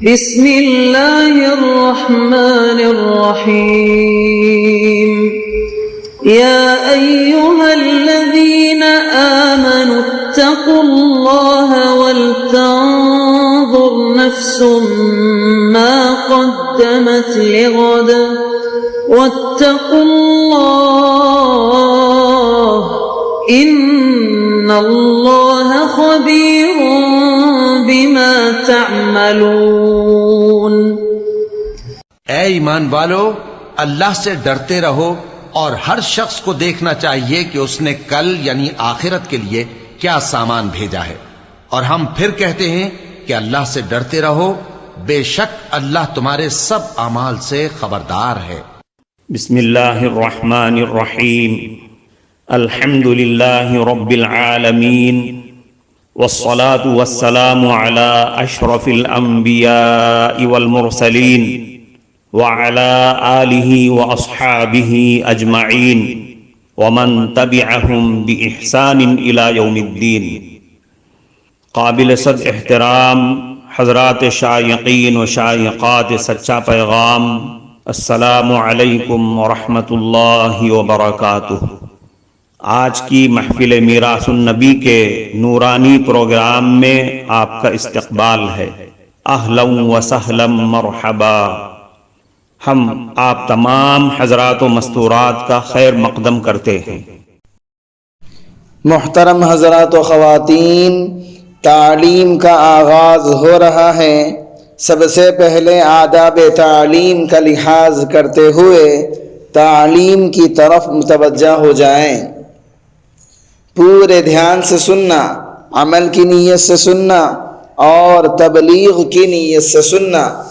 بسم اللہ الرحمن الرحیم یا ایہا الذین آمنوا اتقوا اللہ ولتنظر نفس ما قدمت لغد واتقوا اللہ ان اللہ خبیر بما تعملون۔ اے ایمان والو، اللہ سے ڈرتے رہو اور ہر شخص کو دیکھنا چاہیے کہ اس نے کل یعنی آخرت کے لیے کیا سامان بھیجا ہے، اور ہم پھر کہتے ہیں کہ اللہ سے ڈرتے رہو، بے شک اللہ تمہارے سب اعمال سے خبردار ہے۔ بسم اللہ الرحمن الرحیم، الحمد للہ رب العالمین، والصلاة والسلام على اشرف الانبیاء والمرسلین وعلى آلہ واصحابہ اجمعین ومن تبعہم بإحسان الى یوم الدین۔ قابل صد احترام حضرات شائقین و شائقات سچا پیغام، السلام علیکم ورحمۃ اللہ وبرکاتہ۔ آج کی محفل میراث النبی کے نورانی پروگرام میں آپ کا استقبال ہے۔ اہلا و سہلا مرحبا۔ ہم آپ تمام حضرات و مستورات کا خیر مقدم کرتے ہیں۔ محترم حضرات و خواتین، تعلیم کا آغاز ہو رہا ہے۔ سب سے پہلے آداب تعلیم کا لحاظ کرتے ہوئے تعلیم کی طرف متوجہ ہو جائیں۔ پورے دھیان سے سننا، عمل کی نیت سے سننا اور تبلیغ کی نیت سے سننا،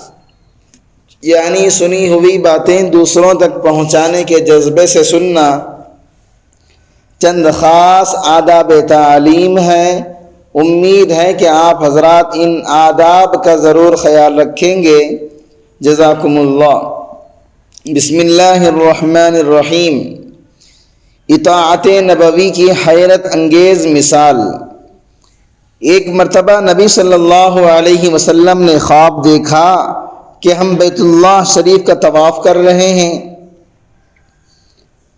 یعنی سنی ہوئی باتیں دوسروں تک پہنچانے کے جذبے سے سننا۔ چند خاص آداب تعلیم ہیں، امید ہے کہ آپ حضرات ان آداب کا ضرور خیال رکھیں گے۔ جزاکم اللہ۔ بسم اللہ الرحمن الرحیم۔ اطاعت نبوی کی حیرت انگیز مثال۔ ایک مرتبہ نبی صلی اللہ علیہ وسلم نے خواب دیکھا کہ ہم بیت اللہ شریف کا طواف کر رہے ہیں۔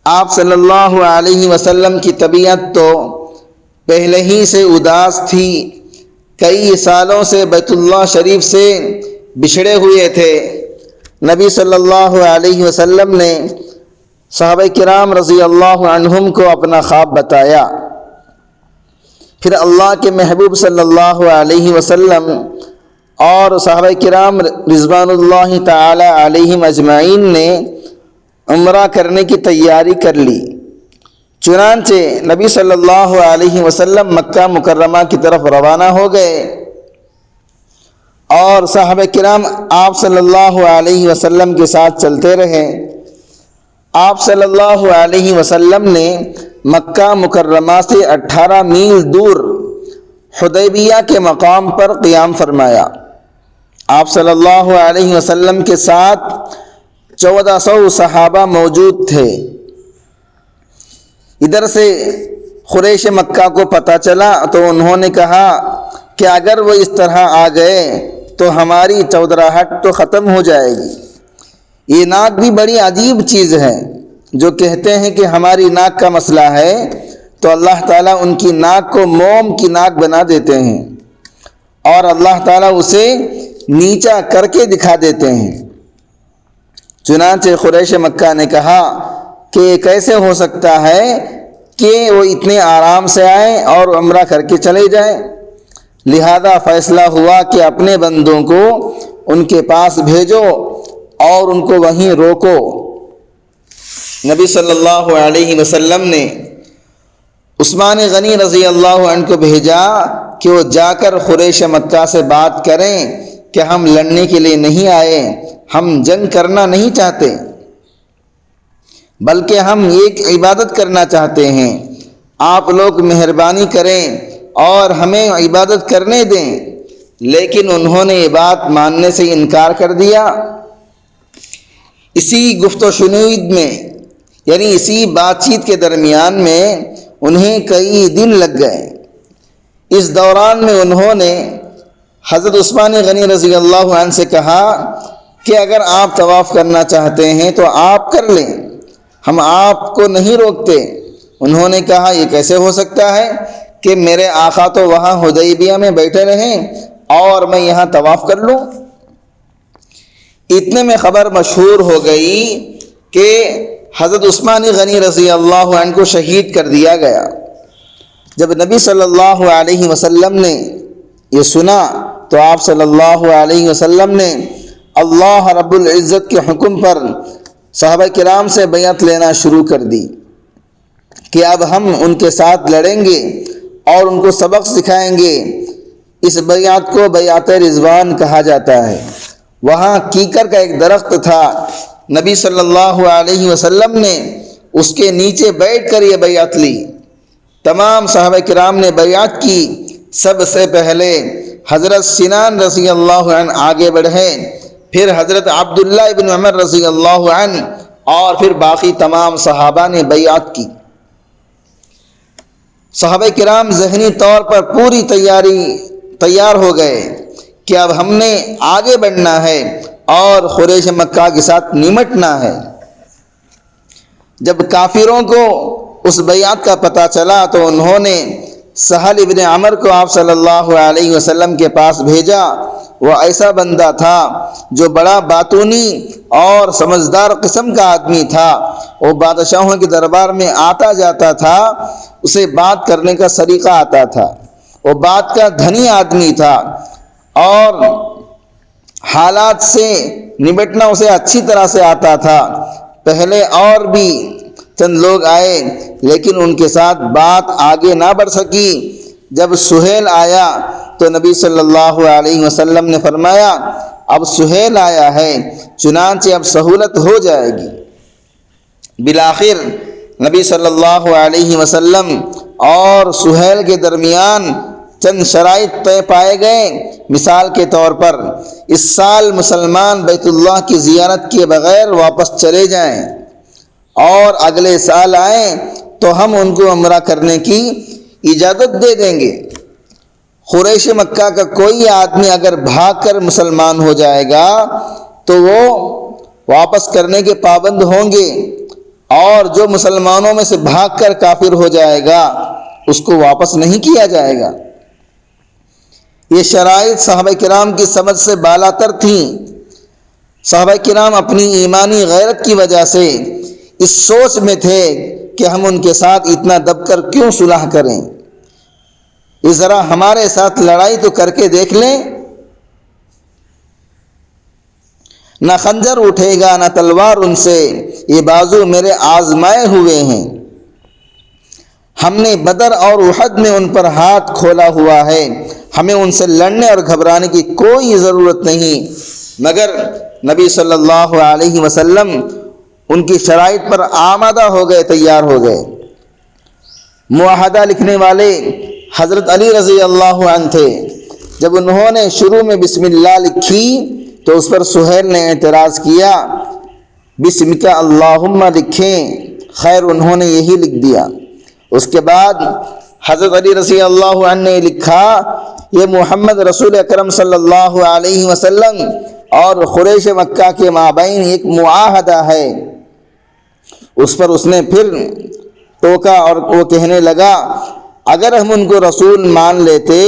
آپ صلی اللہ علیہ وسلم کی طبیعت تو پہلے ہی سے اداس تھی، کئی سالوں سے بیت اللہ شریف سے بچھڑے ہوئے تھے۔ نبی صلی اللہ علیہ وسلم نے صحابہ کرام رضی اللہ عنہم کو اپنا خواب بتایا۔ پھر اللہ کے محبوب صلی اللہ علیہ وسلم اور صحابہ کرام رضوان اللہ تعالی علیہم اجمعین نے عمرہ کرنے کی تیاری کر لی۔ چنانچہ نبی صلی اللہ علیہ وسلم مکہ مکرمہ کی طرف روانہ ہو گئے اور صحابہ کرام آپ صلی اللہ علیہ وسلم کے ساتھ چلتے رہے۔ آپ صلی اللہ علیہ وسلم نے مکہ مکرمہ سے 18 میل دور حدیبیہ کے مقام پر قیام فرمایا۔ آپ صلی اللہ علیہ وسلم کے ساتھ 1400 صحابہ موجود تھے۔ ادھر سے قریش مکہ کو پتہ چلا تو انہوں نے کہا کہ اگر وہ اس طرح آ گئے تو ہماری چودراہٹ تو ختم ہو جائے گی۔ یہ ناک بھی بڑی عجیب چیز ہے، جو کہتے ہیں کہ ہماری ناک کا مسئلہ ہے تو اللہ تعالیٰ ان کی ناک کو موم کی ناک بنا دیتے ہیں اور اللہ تعالیٰ اسے نیچا کر کے دکھا دیتے ہیں۔ چنانچہ قریش مکہ نے کہا کہ کیسے ہو سکتا ہے کہ وہ اتنے آرام سے آئیں اور عمرہ کر کے چلے جائیں؟ لہذا فیصلہ ہوا کہ اپنے بندوں کو ان کے پاس بھیجو اور ان کو وہیں روکو۔ نبی صلی اللہ علیہ وسلم نے عثمان غنی رضی اللہ عنہ کو بھیجا کہ وہ جا کر قریش مکہ سے بات کریں کہ ہم لڑنے کے لیے نہیں آئے، ہم جنگ کرنا نہیں چاہتے، بلکہ ہم ایک عبادت کرنا چاہتے ہیں۔ آپ لوگ مہربانی کریں اور ہمیں عبادت کرنے دیں۔ لیکن انہوں نے یہ بات ماننے سے انکار کر دیا۔ اسی گفت و شنود میں یعنی اسی بات چیت کے درمیان میں انہیں کئی دن لگ گئے۔ اس دوران میں انہوں نے حضرت عثمان غنی رضی اللہ عنہ سے کہا کہ اگر آپ طواف کرنا چاہتے ہیں تو آپ کر لیں، ہم آپ کو نہیں روکتے۔ انہوں نے کہا یہ کیسے ہو سکتا ہے کہ میرے آقا تو وہاں حدیبیہ میں بیٹھے رہیں اور میں یہاں طواف کر لوں؟ اتنے میں خبر مشہور ہو گئی کہ حضرت عثمان غنی رضی اللہ عنہ کو شہید کر دیا گیا۔ جب نبی صلی اللہ علیہ وسلم نے یہ سنا تو آپ صلی اللہ علیہ وسلم نے اللہ رب العزت کے حکم پر صحابہ کرام سے بیعت لینا شروع کر دی کہ اب ہم ان کے ساتھ لڑیں گے اور ان کو سبق سکھائیں گے۔ اس بیعت کو بیعت رضوان کہا جاتا ہے۔ وہاں کیکر کا ایک درخت تھا، نبی صلی اللہ علیہ وسلم نے اس کے نیچے بیٹھ کر یہ بیعت لی۔ تمام صحابہ کرام نے بیعت کی۔ سب سے پہلے حضرت سنان رضی اللہ عنہ آگے بڑھے، پھر حضرت عبداللہ ابن عمر رضی اللہ عنہ، اور پھر باقی تمام صحابہ نے بیعت کی۔ صحابہ کرام ذہنی طور پر پوری تیار ہو گئے کہ اب ہم نے آگے بڑھنا ہے اور قریش مکہ کے ساتھ نمٹنا ہے۔ جب کافروں کو اس بیعت کا پتہ چلا تو انہوں نے سہل ابن عمر کو آپ صلی اللہ علیہ وسلم کے پاس بھیجا۔ وہ ایسا بندہ تھا جو بڑا باتونی اور سمجھدار قسم کا آدمی تھا۔ وہ بادشاہوں کے دربار میں آتا جاتا تھا، اسے بات کرنے کا سلیقہ آتا تھا، وہ بات کا دھنی آدمی تھا اور حالات سے نمٹنا اسے اچھی طرح سے آتا تھا۔ پہلے اور بھی چند لوگ آئے لیکن ان کے ساتھ بات آگے نہ بڑھ سکی۔ جب سہیل آیا تو نبی صلی اللہ علیہ وسلم نے فرمایا اب سہیل آیا ہے، چنانچہ اب سہولت ہو جائے گی۔ بالآخر نبی صلی اللہ علیہ وسلم اور سہیل کے درمیان چند شرائط طے پائے گئے۔ مثال کے طور پر اس سال مسلمان بیت اللہ کی زیارت کیے بغیر واپس چلے جائیں اور اگلے سال آئیں تو ہم ان کو عمرہ کرنے کی اجازت دے دیں گے۔ قریش مکہ کا کوئی آدمی اگر بھاگ کر مسلمان ہو جائے گا تو وہ واپس کرنے کے پابند ہوں گے، اور جو مسلمانوں میں سے بھاگ کر کافر ہو جائے گا اس کو واپس نہیں کیا جائے گا۔ یہ شرائط صحابہ کرام کی سمجھ سے بالاتر تھیں۔ صحابہ کرام اپنی ایمانی غیرت کی وجہ سے اس سوچ میں تھے کہ ہم ان کے ساتھ اتنا دب کر کیوں صلح کریں، یہ ذرا ہمارے ساتھ لڑائی تو کر کے دیکھ لیں۔ نہ خنجر اٹھے گا نہ تلوار ان سے، یہ بازو میرے آزمائے ہوئے ہیں۔ ہم نے بدر اور احد میں ان پر ہاتھ کھولا ہوا ہے، ہمیں ان سے لڑنے اور گھبرانے کی کوئی ضرورت نہیں۔ مگر نبی صلی اللہ علیہ وسلم ان کی شرائط پر آمادہ ہو گئے، تیار ہو گئے۔ معاہدہ لکھنے والے حضرت علی رضی اللہ عنہ تھے۔ جب انہوں نے شروع میں بسم اللہ لکھی تو اس پر سہیل نے اعتراض کیا، بسمک اللہم لکھیں۔ خیر انہوں نے یہی لکھ دیا۔ اس کے بعد حضرت علی رضی اللہ عنہ نے لکھا یہ محمد رسول اکرم صلی اللہ علیہ وسلم اور قریش مکہ کے مابین ایک معاہدہ ہے۔ اس پر اس نے پھر ٹوکا اور وہ کہنے لگا اگر ہم ان کو رسول مان لیتے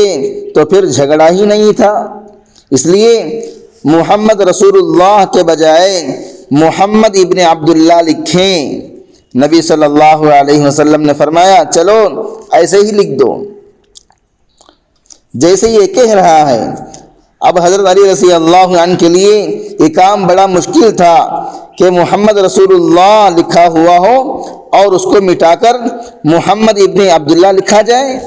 تو پھر جھگڑا ہی نہیں تھا، اس لیے محمد رسول اللہ کے بجائے محمد ابن عبداللہ لکھیں۔ نبی صلی اللہ علیہ وسلم نے فرمایا چلو ایسے ہی لکھ دو جیسے یہ کہہ رہا ہے۔ اب حضرت علی رضی اللہ عنہ کے لیے یہ کام بڑا مشکل تھا کہ محمد رسول اللہ لکھا ہوا ہو اور اس کو مٹا کر محمد ابن عبداللہ لکھا جائے،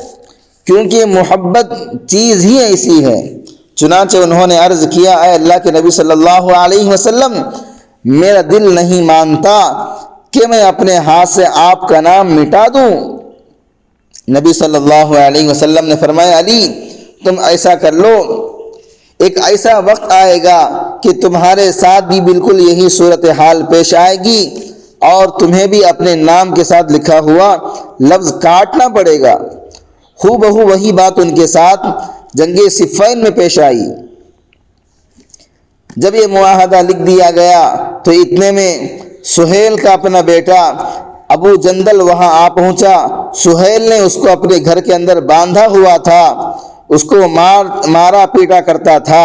کیونکہ محبت چیز ہی ایسی ہے۔ چنانچہ انہوں نے عرض کیا اے اللہ کے نبی صلی اللہ علیہ وسلم، میرا دل نہیں مانتا کہ میں اپنے ہاتھ سے آپ کا نام مٹا دوں۔ نبی صلی اللہ علیہ وسلم نے فرمایا علی تم ایسا کر لو، ایک ایسا وقت آئے گا کہ تمہارے ساتھ بھی بالکل یہی صورتحال پیش آئے گی اور تمہیں بھی اپنے نام کے ساتھ لکھا ہوا لفظ کاٹنا پڑے گا۔ ہو بہو وہی بات ان کے ساتھ جنگ صفین میں پیش آئی۔ جب یہ معاہدہ لکھ دیا گیا تو اتنے میں سہیل کا اپنا بیٹا ابو جندل وہاں آ پہنچا۔ سہیل نے اس کو اپنے گھر کے اندر باندھا ہوا تھا، اس کو مارا پیٹا کرتا تھا۔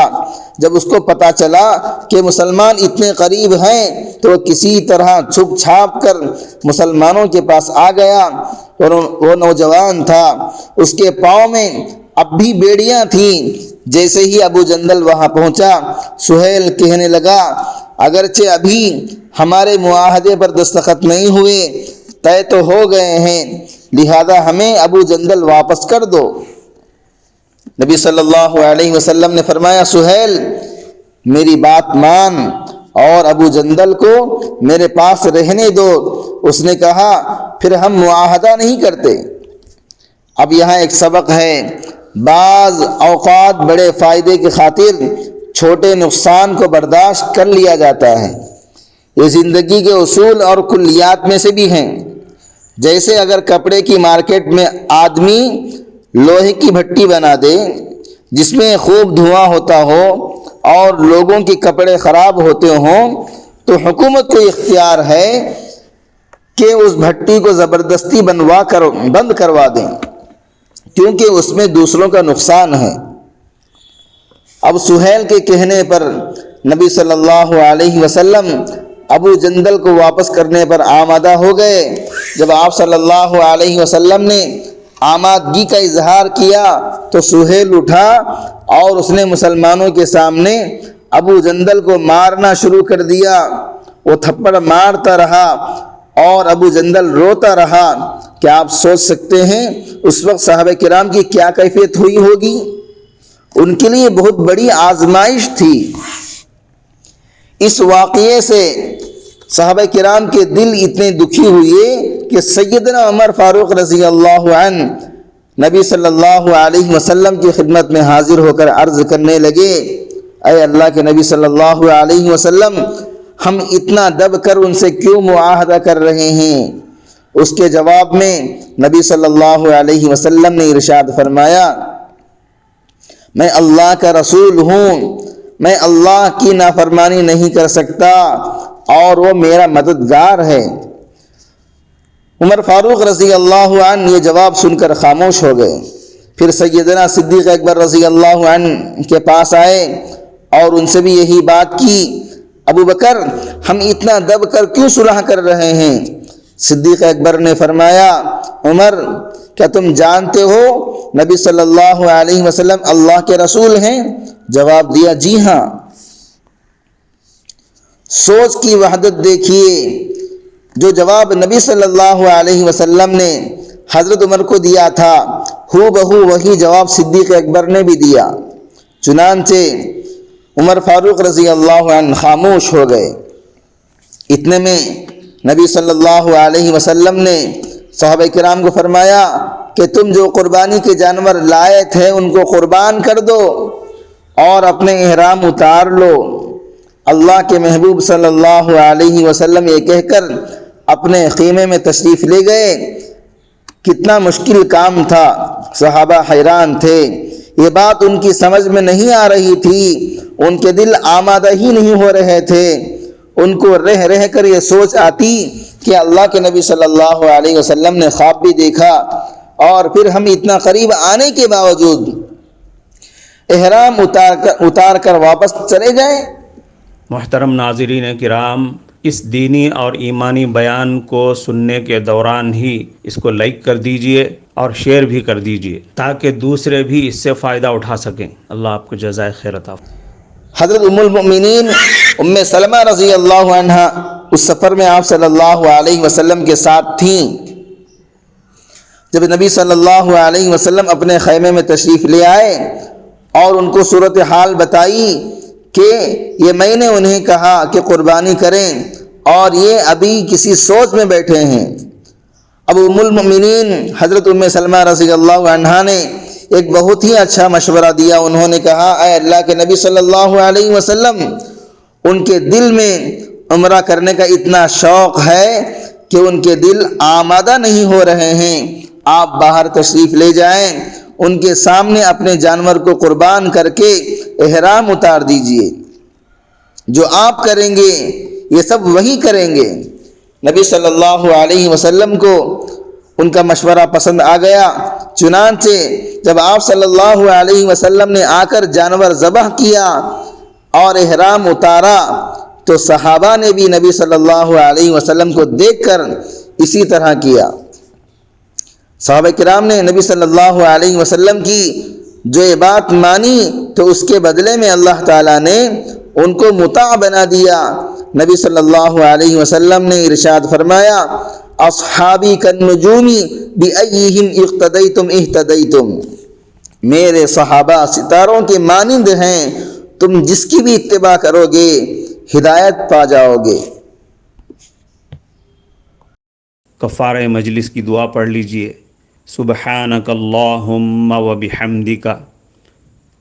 جب اس کو پتہ چلا کہ مسلمان اتنے قریب ہیں تو کسی طرح چھپ چھاپ کر مسلمانوں کے پاس آ گیا، اور وہ نوجوان تھا، اس کے پاؤں میں اب بھی بیڑیاں تھیں۔ جیسے ہی ابو جندل وہاں پہنچا، سہیل کہنے لگا اگرچہ ابھی ہمارے معاہدے پر دستخط نہیں ہوئے، طے تو ہو گئے ہیں، لہذا ہمیں ابو جندل واپس کر دو۔ نبی صلی اللہ علیہ وسلم نے فرمایا سہیل میری بات مان اور ابو جندل کو میرے پاس رہنے دو۔ اس نے کہا پھر ہم معاہدہ نہیں کرتے۔ اب یہاں ایک سبق ہے، بعض اوقات بڑے فائدے کی خاطر چھوٹے نقصان کو برداشت کر لیا جاتا ہے۔ یہ زندگی کے اصول اور کلیات میں سے بھی ہیں۔ جیسے اگر کپڑے کی مارکیٹ میں آدمی لوہے کی بھٹی بنا دے جس میں خوب دھواں ہوتا ہو اور لوگوں کے کپڑے خراب ہوتے ہوں، تو حکومت کو اختیار ہے کہ اس بھٹی کو زبردستی بند کروا دیں، کیونکہ اس میں دوسروں کا نقصان ہے۔ اب سہیل کے کہنے پر نبی صلی اللہ علیہ وسلم ابو جندل کو واپس کرنے پر آمادہ ہو گئے۔ جب آپ صلی اللہ علیہ وسلم نے آمادگی کا اظہار کیا تو سہیل اٹھا اور اس نے مسلمانوں کے سامنے ابو جندل کو مارنا شروع کر دیا۔ وہ تھپڑ مارتا رہا اور ابو جندل روتا رہا۔ کیا آپ سوچ سکتے ہیں اس وقت صحابہ کرام کی کیا کیفیت ہوئی ہوگی؟ ان کے لیے بہت بڑی آزمائش تھی۔ اس واقعے سے صحابہ کرام کے دل اتنے دکھی ہوئے کہ سیدنا عمر فاروق رضی اللہ عنہ نبی صلی اللہ علیہ وسلم کی خدمت میں حاضر ہو کر عرض کرنے لگے، اے اللہ کے نبی صلی اللہ علیہ وسلم، ہم اتنا دب کر ان سے کیوں معاہدہ کر رہے ہیں؟ اس کے جواب میں نبی صلی اللہ علیہ وسلم نے ارشاد فرمایا، میں اللہ کا رسول ہوں، میں اللہ کی نافرمانی نہیں کر سکتا اور وہ میرا مددگار ہے۔ عمر فاروق رضی اللہ عنہ یہ جواب سن کر خاموش ہو گئے۔ پھر سیدنا صدیق اکبر رضی اللہ عنہ کے پاس آئے اور ان سے بھی یہی بات کی، ابو بکر ہم اتنا دب کر کیوں صلح کر رہے ہیں؟ صدیق اکبر نے فرمایا، عمر کیا تم جانتے ہو نبی صلی اللہ علیہ وسلم اللہ کے رسول ہیں؟ جواب دیا، جی ہاں۔ سوچ کی وحدت دیکھیے، جو جواب نبی صلی اللہ علیہ وسلم نے حضرت عمر کو دیا تھا ہو بہو وہی جواب صدیق اکبر نے بھی دیا۔ چنانچہ عمر فاروق رضی اللہ عنہ خاموش ہو گئے۔ اتنے میں نبی صلی اللہ علیہ وسلم نے صحابہ کرام کو فرمایا کہ تم جو قربانی کے جانور لائے تھے ان کو قربان کر دو اور اپنے احرام اتار لو۔ اللہ کے محبوب صلی اللہ علیہ وسلم یہ کہہ کر اپنے خیمے میں تشریف لے گئے۔ کتنا مشکل کام تھا، صحابہ حیران تھے، یہ بات ان کی سمجھ میں نہیں آ رہی تھی، ان کے دل آمادہ ہی نہیں ہو رہے تھے۔ ان کو رہ رہ کر یہ سوچ آتی کہ اللہ کے نبی صلی اللہ علیہ وسلم نے خواب بھی دیکھا اور پھر ہم اتنا قریب آنے کے باوجود احرام اتار کر واپس چلے جائیں۔ محترم ناظرین کرام، اس دینی اور ایمانی بیان کو سننے کے دوران ہی اس کو لائک کر دیجئے اور شیئر بھی کر دیجئے تاکہ دوسرے بھی اس سے فائدہ اٹھا سکیں۔ اللہ آپ کو جزائے خیر عطا فرمائے۔ حضرت ام المؤمنین ام سلمہ رضی اللہ عنہ اس سفر میں آپ صلی اللہ علیہ وسلم کے ساتھ تھیں۔ جب نبی صلی اللہ علیہ وسلم اپنے خیمے میں تشریف لے آئے اور ان کو صورتحال بتائی کہ یہ میں نے انہیں کہا کہ قربانی کریں اور یہ ابھی کسی سوچ میں بیٹھے ہیں، اب ام المؤمنین حضرت ام سلمہ رضی اللہ عنہا نے ایک بہت ہی اچھا مشورہ دیا۔ انہوں نے کہا، اے اللہ کے نبی صلی اللہ علیہ وسلم، ان کے دل میں عمرہ کرنے کا اتنا شوق ہے کہ ان کے دل آمادہ نہیں ہو رہے ہیں، آپ باہر تشریف لے جائیں، ان کے سامنے اپنے جانور کو قربان کر کے احرام اتار دیجئے۔ جو آپ کریں گے یہ سب وہی کریں گے۔ نبی صلی اللہ علیہ وسلم کو ان کا مشورہ پسند آ گیا، چنانچہ جب آپ صلی اللہ علیہ وسلم نے آ کر جانور ذبح کیا اور احرام اتارا تو صحابہ نے بھی نبی صلی اللہ علیہ وسلم کو دیکھ کر اسی طرح کیا۔ صحابہ کرام نے نبی صلی اللہ علیہ وسلم کی جو یہ بات مانی تو اس کے بدلے میں اللہ تعالیٰ نے ان کو مطاع بنا دیا۔ نبی صلی اللہ علیہ وسلم نے ارشاد فرمایا، اصحابی کالنجوم بأیہم اقتدیتم اہتدیتم، میرے صحابہ ستاروں کے مانند ہیں، تم جس کی بھی اتباع کرو گے ہدایت پا جاؤ گے۔ کفارہ مجلس کی دعا پڑھ لیجئے۔ سبحانک اللہم وبحمدک،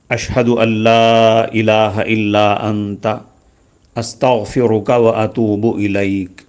اشہد ان لا الہ الا انت، استغفرک واتوب الیک۔